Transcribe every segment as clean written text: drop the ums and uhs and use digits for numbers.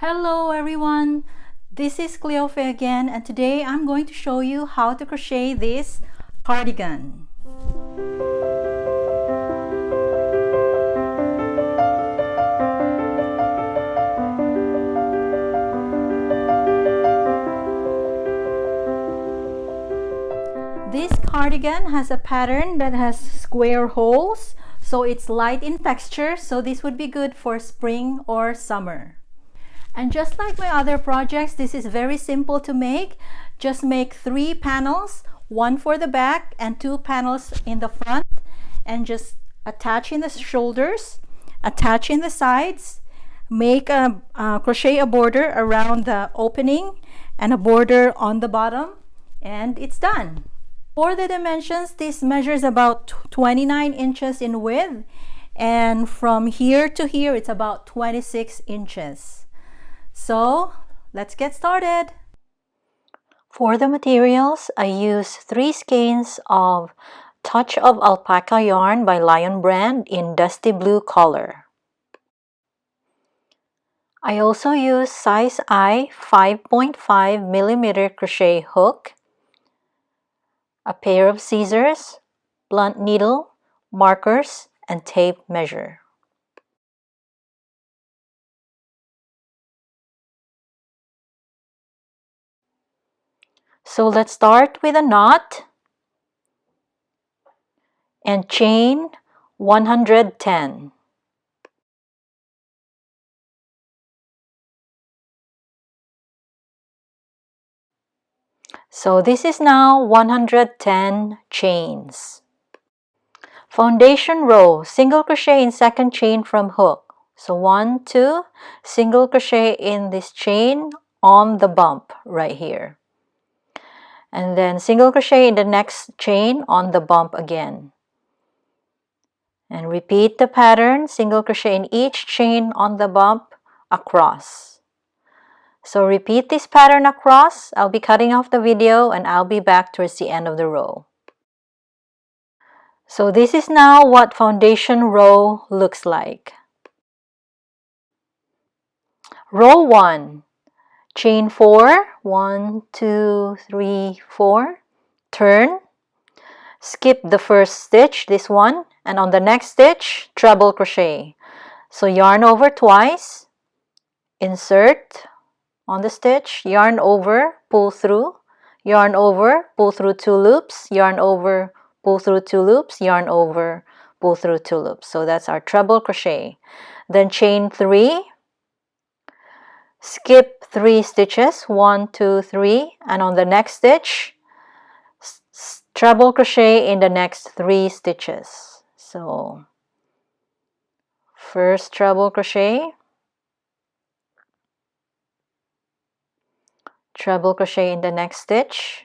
Hello everyone, this is Cleofe again, and today I'm going to show you how to crochet this cardigan. This cardigan has a pattern that has square holes, so it's light in texture, so this would be good for spring or summer. And just like my other projects, this is very simple to make. Just make 3 panels, 1 for the back and 2 panels in the front, and just attach in the shoulders, attach in the sides, make crochet a border around the opening and a border on the bottom, and it's done. For the dimensions, this measures about 29 inches in width, and from here to here it's about 26 inches. So let's get started. For the materials, I use 3 skeins of Touch of Alpaca yarn by Lion brand in dusty blue color. I also use size I 5.5mm crochet hook, a pair of scissors, blunt needle, markers, and tape measure. So let's start with a knot and chain 110. So this is now 110 chains. Foundation row, single crochet in second chain from hook. So 1, 2, single crochet in this chain on the bump right here. And then single crochet in the next chain on the bump again. And repeat the pattern, single crochet in each chain on the bump across. So repeat this pattern across. I'll be cutting off the video and I'll be back towards the end of the row. So this is now what foundation row looks like. Row 1, chain 4, 1, 2, 3, 4, turn, skip the first stitch, this one, and on the next stitch, treble crochet. So yarn over twice, insert on the stitch, yarn over, pull through, yarn over, pull through 2 loops, yarn over, pull through 2 loops, yarn over, pull through 2 loops. So that's our treble crochet. Then chain 3, skip 3 stitches, 1, 2, 3, and on the next stitch, treble crochet in the next 3 stitches. So first treble crochet, treble crochet in the next stitch,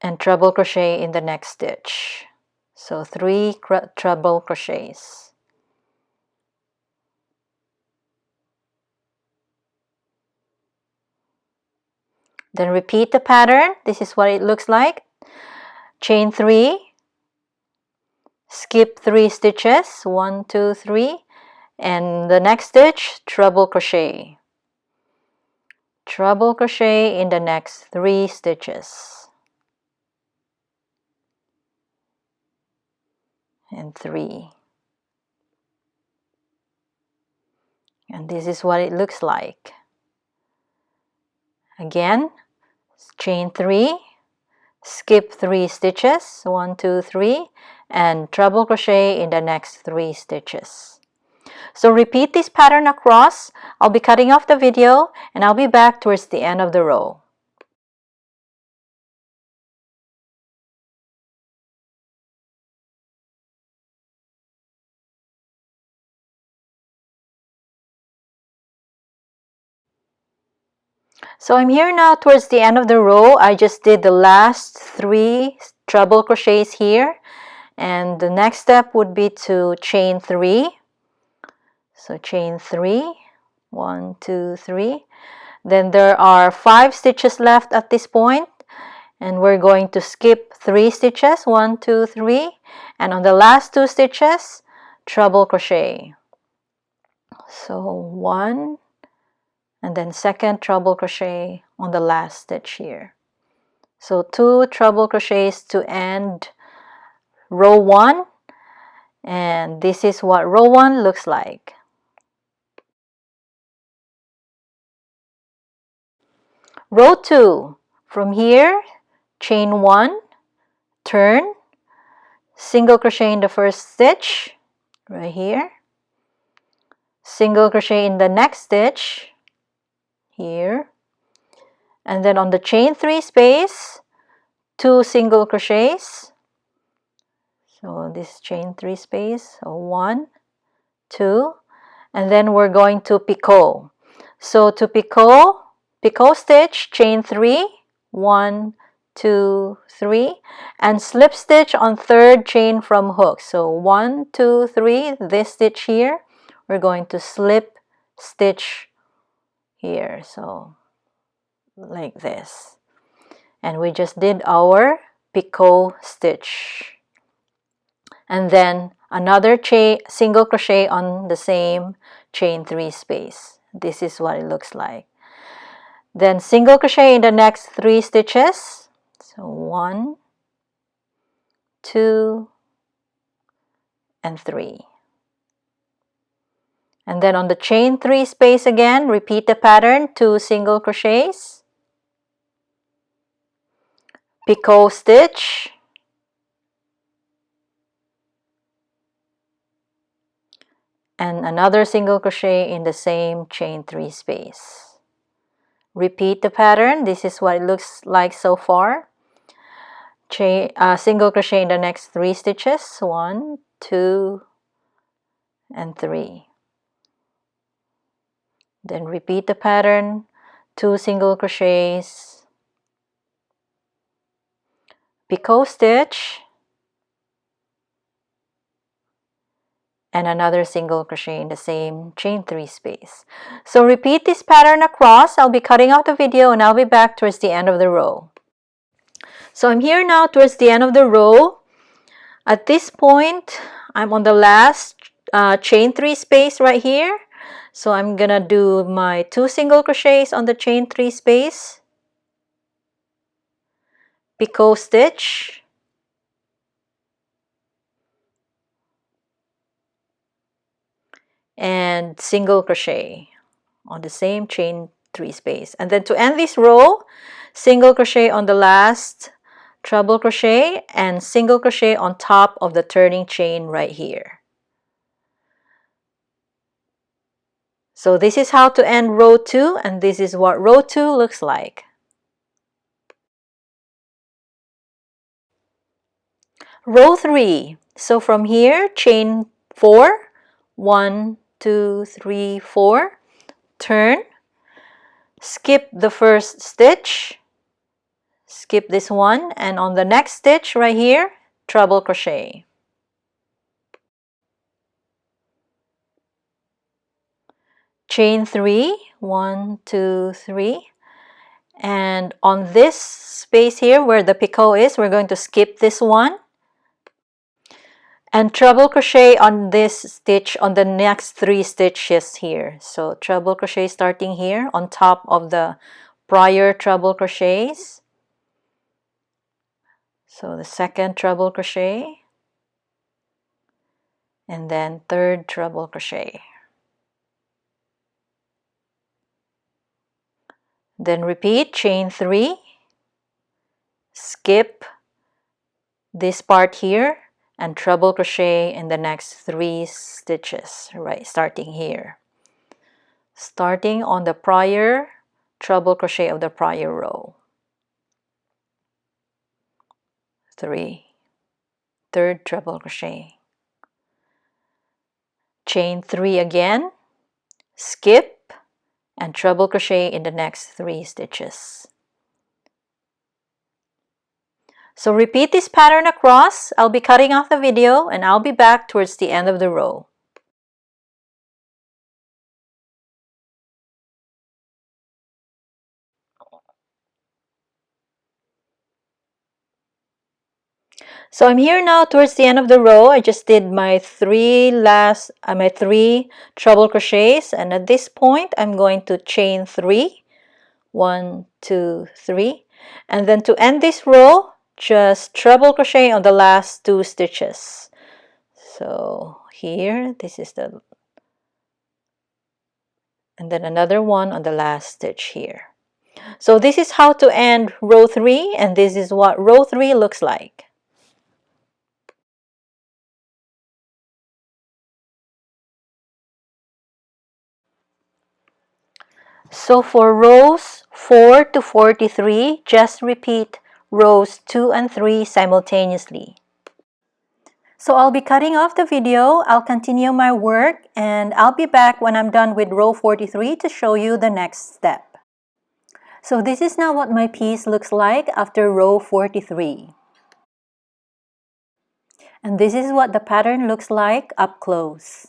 and treble crochet in the next stitch. So 3 treble crochets. Then repeat the pattern. This is what it looks like. Chain 3, skip 3 stitches, 1, 2, 3, and the next stitch, treble crochet. Treble crochet in the next 3 stitches. And 3. And this is what it looks like. Again, chain 3, skip 3 stitches, 1, 2, 3, and treble crochet in the next 3 stitches. So repeat this pattern across. I'll be cutting off the video and I'll be back towards the end of the row. So I'm here now towards the end of the row. I just did the last 3 treble crochets here, and the next step would be to chain 3. So chain 3, 1, 2, 3. Then there are 5 stitches left at this point, and we're going to skip 3 stitches, 1, 2, 3, and on the last 2 stitches treble crochet. So 1 and then second treble crochet on the last stitch here. So 2 treble crochets to end row 1, and this is what row 1 looks like. Row 2, from here chain 1, turn, single crochet in the first stitch right here, single crochet in the next stitch here, and then on the chain 3 space 2 single crochets. So this chain 3 space, so 1, 2, and then we're going to picot. So to picot stitch, chain 3, 1, 2, 3, and slip stitch on third chain from hook. So 1, 2, 3, this stitch here, we're going to slip stitch here, so like this, and we just did our picot stitch, and then another single crochet on the same chain 3 space. This is what it looks like. Then single crochet in the next 3 stitches. So 1, 2, and 3. And then on the chain 3 space again, repeat the pattern, 2 single crochets, picot stitch, and another single crochet in the same chain 3 space. Repeat the pattern. This is what it looks like so far. Single crochet in the next 3 stitches, 1, 2, and 3. Then repeat the pattern, 2 single crochets, picot stitch, and another single crochet in the same chain 3 space. So repeat this pattern across. I'll be cutting out the video and I'll be back towards the end of the row. So I'm here now towards the end of the row. At this point, I'm on the last chain 3 space right here. So I'm gonna do my 2 single crochets on the chain 3 space, picot stitch, and single crochet on the same chain 3 space. And then to end this row, single crochet on the last treble crochet and single crochet on top of the turning chain right here. So this is how to end row 2, and this is what row 2 looks like. Row 3. So from here, chain 4, 1, 2, 3, 4, turn, skip the first stitch, skip this one, and on the next stitch right here, treble crochet. Chain 3, 1, 2, 3, and on this space here where the picot is, we're going to skip this one and treble crochet on this stitch on the next 3 stitches here. So treble crochet starting here on top of the prior treble crochets. So the second treble crochet and then third treble crochet. Then repeat, chain 3, skip this part here, and treble crochet in the next 3 stitches, right, starting here. Starting on the prior treble crochet of the prior row. 3, third treble crochet. Chain 3 again, skip, and treble crochet in the next 3 stitches. So repeat this pattern across. I'll be cutting off the video and I'll be back towards the end of the row. So I'm here now towards the end of the row. I just did my three treble crochets, and at this point I'm going to chain 3. 1, 2, 3, and then to end this row, just treble crochet on the last 2 stitches. So here, this is the, and then another one on the last stitch here. So this is how to end row 3, and this is what row 3 looks like. So for rows 4 to 43, just repeat rows 2 and 3 simultaneously. So I'll be cutting off the video, I'll continue my work, and I'll be back when I'm done with row 43 to show you the next step. So this is now what my piece looks like after row 43. And this is what the pattern looks like up close.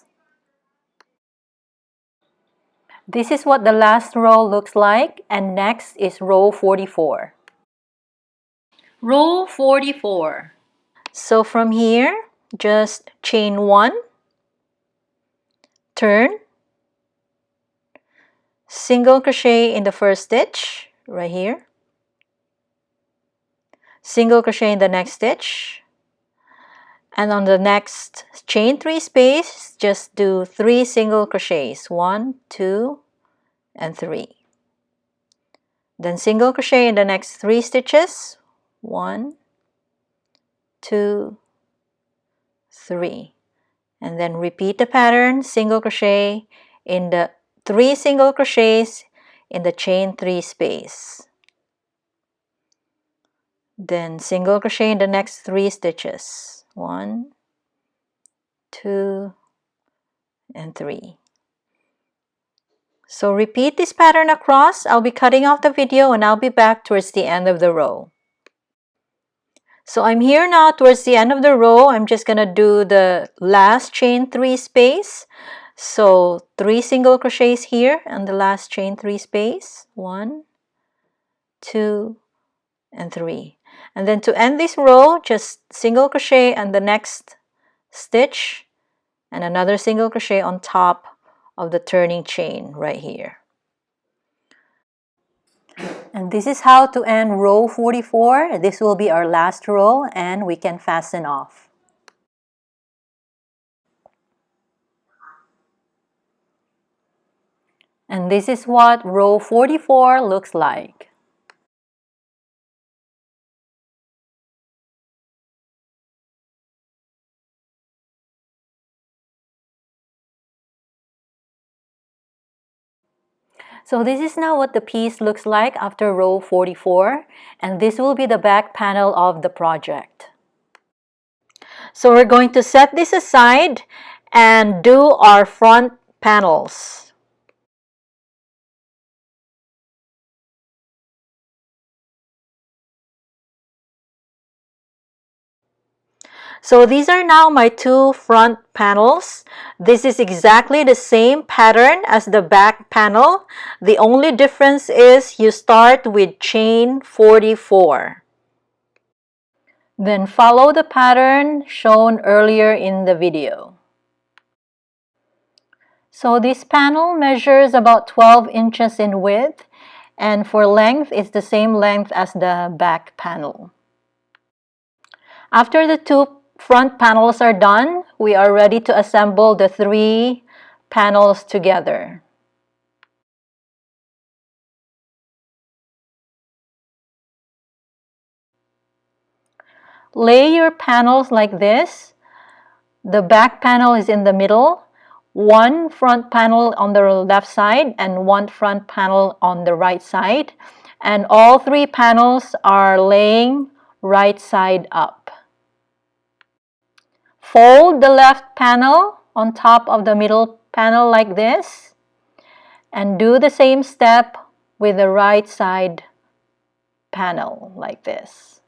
This is what the last row looks like, and next is row 44. Row 44. So from here, just chain 1, turn, single crochet in the first stitch right here, single crochet in the next stitch, and on the next chain 3 space, just do 3 single crochets, 1, 2, and 3. Then single crochet in the next 3 stitches, 1, 2, 3, and then repeat the pattern, single crochet in the 3 single crochets in the chain 3 space. Then single crochet in the next 3 stitches, 1, 2, and 3. So repeat this pattern across. I'll be cutting off the video and I'll be back towards the end of the row. So I'm here now towards the end of the row. I'm just going to do the last chain 3 space. So 3 single crochets here and the last chain 3 space, 1, 2, and 3. And then to end this row, just single crochet and the next stitch and another single crochet on top of the turning chain right here. And this is how to end row 44. This will be our last row and we can fasten off. And this is what row 44 looks like. So this is now what the piece looks like after row 44, and this will be the back panel of the project. So we're going to set this aside and do our front panels. So these are now my 2 front panels. This is exactly the same pattern as the back panel. The only difference is you start with chain 44. Then follow the pattern shown earlier in the video. So this panel measures about 12 inches in width, and for length it's the same length as the back panel. After the 2 front panels are done, we are ready to assemble the 3 panels together. Lay your panels like this. The back panel is in the middle, 1 front panel on the left side and 1 front panel on the right side, and all 3 panels are laying right side up. Fold the left panel on top of the middle panel like this, and do the same step with the right side panel like this.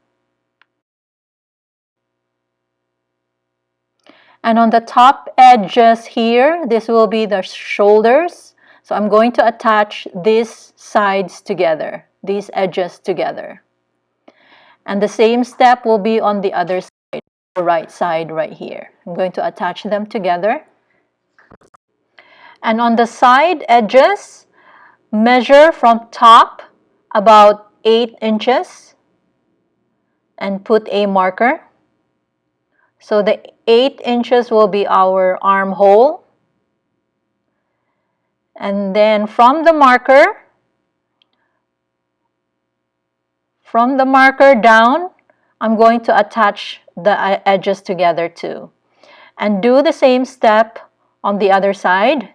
And on the top edges here, this will be the shoulders. So I'm going to attach these sides together, these edges together. And the same step will be on the other side. the right side right here. I'm going to attach them together. And on the side edges, measure from top about 8 inches and put a marker. So the 8 inches will be our armhole. And then from the marker down, I'm going to attach the edges together too. And do the same step on the other side.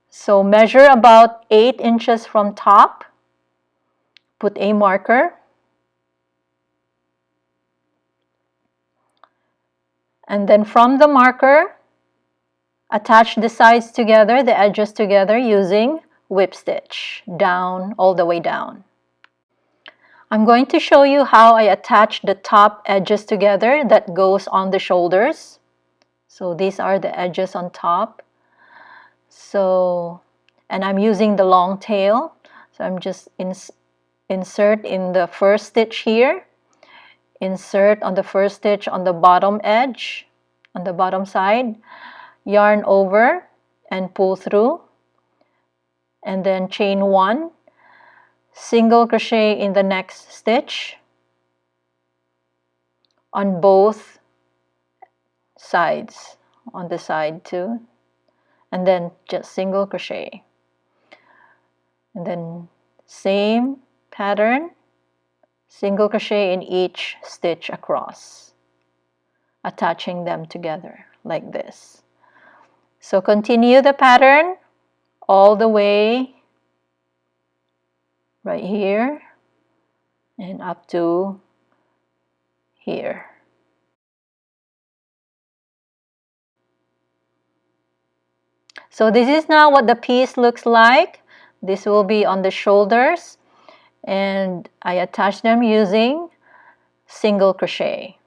So measure about 8 inches from top, put a marker, and then from the marker, attach the sides together, the edges together using whip stitch, down, all the way down. I'm going to show you how I attach the top edges together that goes on the shoulders. So these are the edges on top. And I'm using the long tail. So I'm just insert in the first stitch here. Insert on the first stitch on the bottom edge, on the bottom side. Yarn over and pull through. And then chain 1. Single crochet in the next stitch on both sides, on the side too, and then just single crochet, and then same pattern, single crochet in each stitch across, attaching them together like this. So continue the pattern all the way right here and up to here. So this is now what the piece looks like. This will be on the shoulders, and I attach them using single crochet.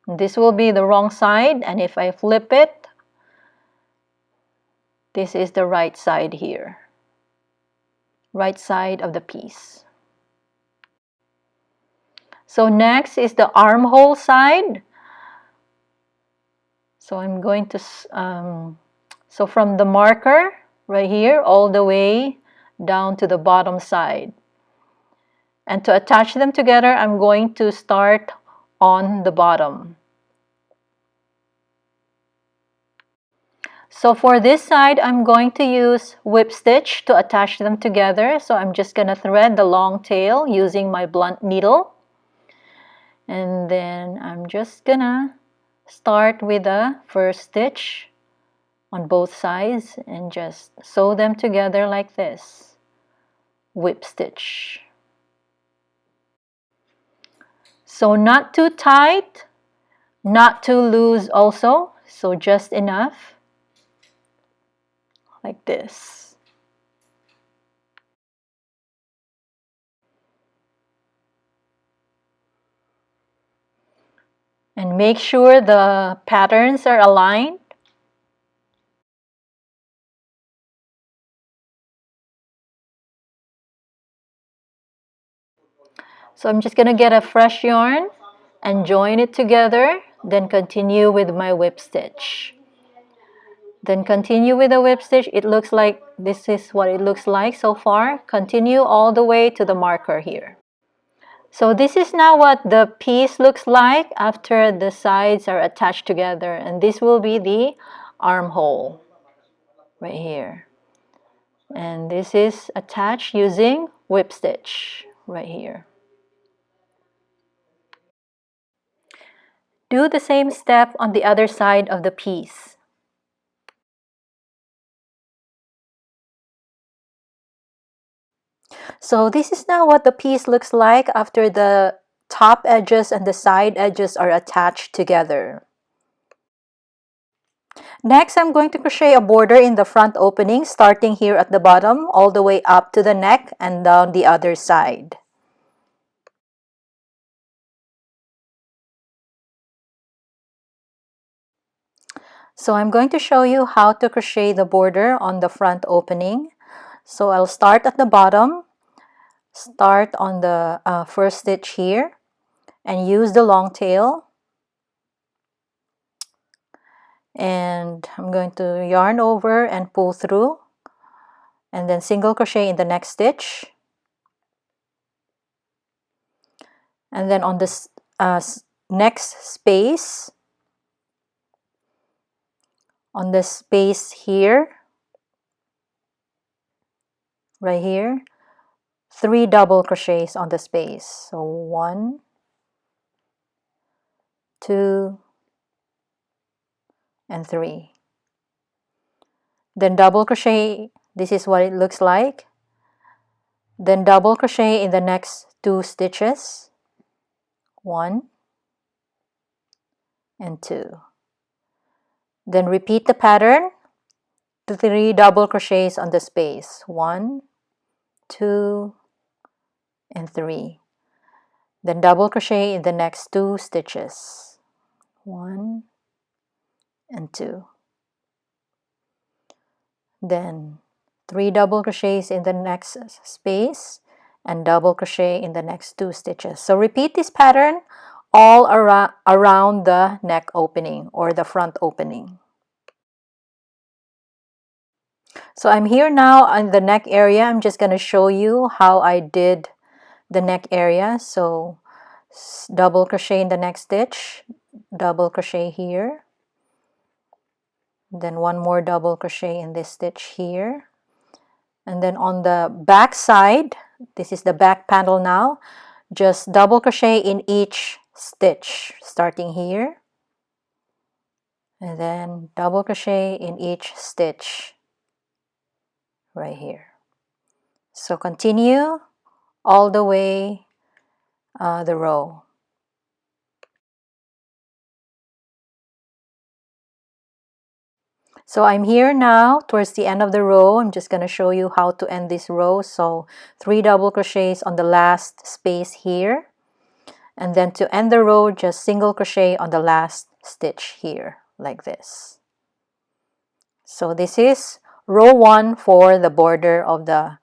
This will be the wrong side, and if I flip it, this is the right side here. Right side of the piece. So next is the armhole side. So I'm going to, so from the marker right here all the way down to the bottom side. And to attach them together, I'm going to start on the bottom. So for this side, I'm going to use whip stitch to attach them together. So I'm just going to thread the long tail using my blunt needle. And then I'm just going to start with the first stitch on both sides and just sew them together like this. Whip stitch. So not too tight, not too loose also. So just enough. Like this. And make sure the patterns are aligned. So I'm just going to get a fresh yarn and join it together, then continue with my whip stitch. Then continue with the whip stitch. It looks like this is what it looks like so far. Continue all the way to the marker here. So this is now what the piece looks like after the sides are attached together, and this will be the armhole right here. And this is attached using whip stitch right here. Do the same step on the other side of the piece. So this is now what the piece looks like after the top edges and the side edges are attached together. Next, I'm going to crochet a border in the front opening, starting here at the bottom, all the way up to the neck and down the other side. So I'm going to show you how to crochet the border on the front opening. So I'll start at the bottom, start on the first stitch here, and use the long tail. And I'm going to yarn over and pull through, and then single crochet in the next stitch. And then on this next space, on this space here, right here, 3 double crochets on the space. So 1, 2, and 3. Then double crochet. This is what it looks like. Then double crochet in the next 2 stitches. 1 and 2. Then repeat the pattern. 3 double crochets on the space. 1, 2, and 3. Then double crochet in the next 2 stitches. 1 and 2. Then 3 double crochets in the next space and double crochet in the next 2 stitches. So repeat this pattern all around the neck opening or the front opening. So I'm here now on the neck area. I'm just going to show you how I did the neck area. So double crochet in the next stitch, double crochet here, then 1 more double crochet in this stitch here, and then on the back side, this is the back panel now, just double crochet in each stitch, starting here, and then double crochet in each stitch right here. So continue all the way the row. So I'm here now towards the end of the row. I'm just going to show you how to end this row. So 3 double crochets on the last space here, and then to end the row, just single crochet on the last stitch here, like this. So this is row 1 for the border of the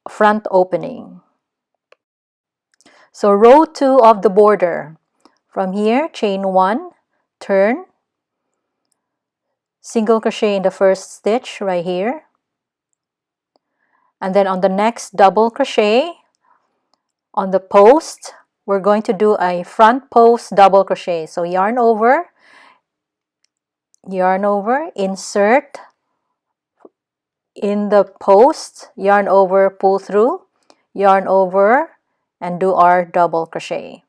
front opening. So row 2 of the border, from here, chain 1, turn, single crochet in the first stitch right here, and then on the next double crochet on the post, we're going to do a front post double crochet. So yarn over, insert in the post, yarn over, pull through, yarn over, and do our double crochet.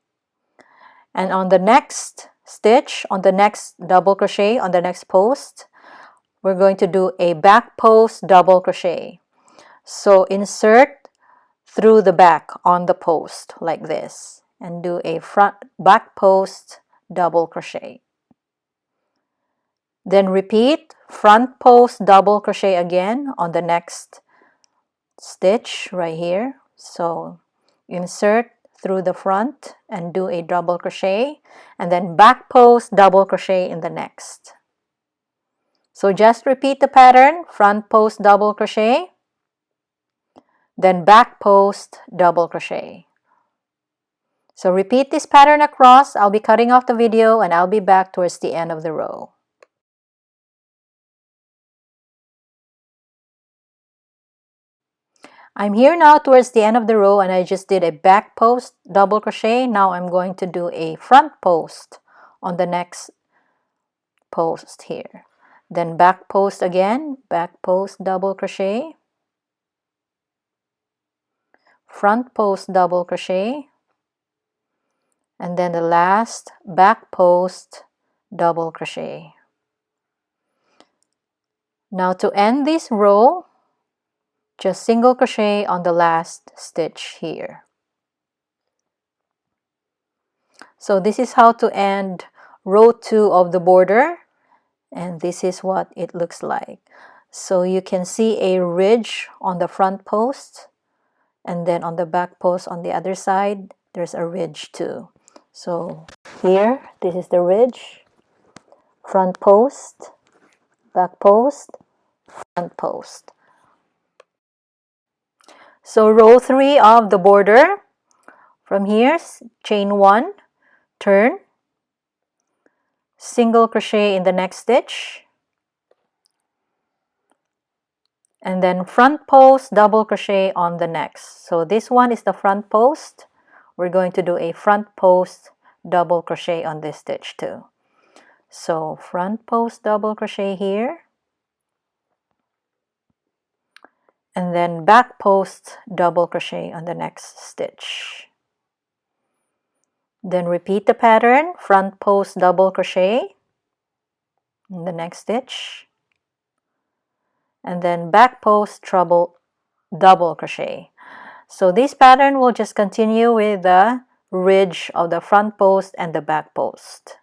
And on the next stitch, on the next double crochet, on the next post, we're going to do a back post double crochet. So insert through the back on the post like this, and do a back post double crochet. Then repeat front post double crochet again on the next stitch right here. So insert through the front and do a double crochet, and then back post double crochet in the next. So just repeat the pattern, front post double crochet, then back post double crochet. So repeat this pattern across. I'll be cutting off the video and I'll be back towards the end of the row. I'm here now towards the end of the row, and I just did a back post double crochet. Now I'm going to do a front post on the next post here. Then back post again, back post double crochet, front post double crochet, and then the last back post double crochet. Now to end this row, just single crochet on the last stitch here. So this is how to end row 2 of the border, and this is what it looks like. So you can see a ridge on the front post, and then on the back post on the other side there's a ridge too. So here, this is the ridge, front post, back post, front post. So row 3 of the border, From here, chain 1, turn, single crochet in the next stitch, and then front post, double crochet on the next. So this one is the front post. We're going to do a front post double crochet on this stitch too. So front post double crochet here, and then back post double crochet on the next stitch. Then repeat the pattern, front post double crochet in the next stitch, and then back post double crochet. So this pattern will just continue with the ridge of the front post and the back post.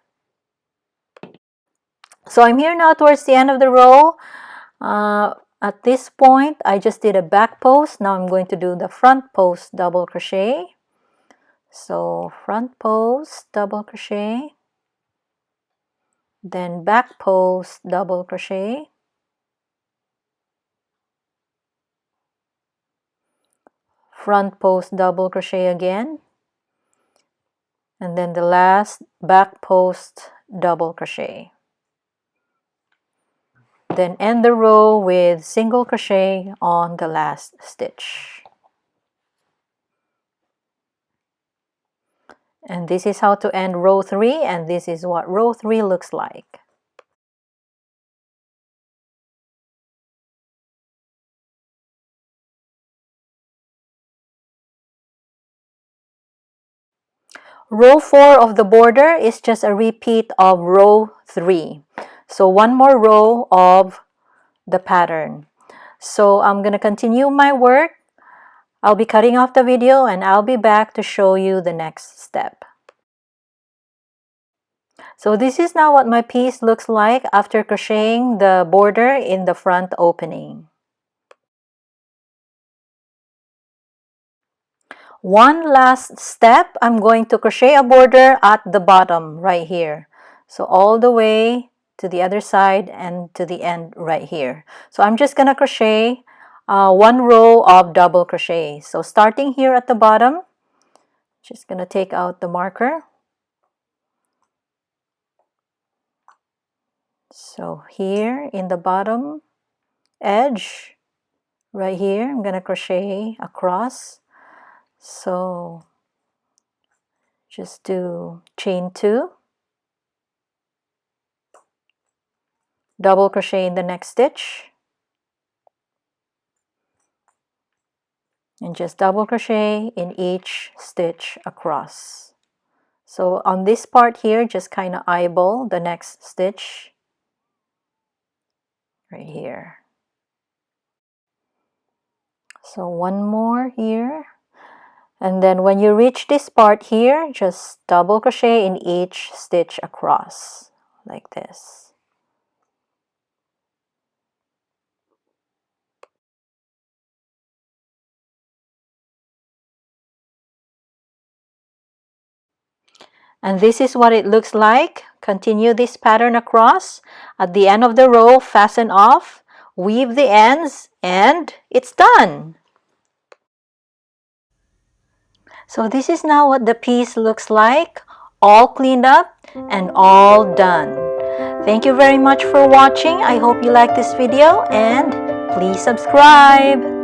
So I'm here now towards the end of the row. At this point, I just did a back post. Now I'm going to do the front post double crochet. So front post double crochet, then back post double crochet, front post double crochet again, and then the last back post double crochet. Then end the row with single crochet on the last stitch. And this is how to end row 3, and this is what row 3 looks like. Row 4 of the border is just a repeat of row 3. So one more row of the pattern. So I'm going to continue my work. I'll be cutting off the video and I'll be back to show you the next step. So this is now what my piece looks like after crocheting the border in the front opening. One last step, I'm going to crochet a border at the bottom right here. So all the way to the other side and to the end right here. So I'm just going to crochet one row of double crochet. So starting here at the bottom, just going to take out the marker. So here in the bottom edge, right here, I'm going to crochet across. So just do chain 2, double crochet in the next stitch, and just double crochet in each stitch across. So on this part here, just kind of eyeball the next stitch right here. So one more here. And then when you reach this part here, just double crochet in each stitch across, like this. And this is what it looks like. Continue this pattern across. At the end of the row, fasten off, weave the ends, and it's done. So this is now what the piece looks like, all cleaned up and all done. Thank you very much for watching. I hope you like this video and please subscribe.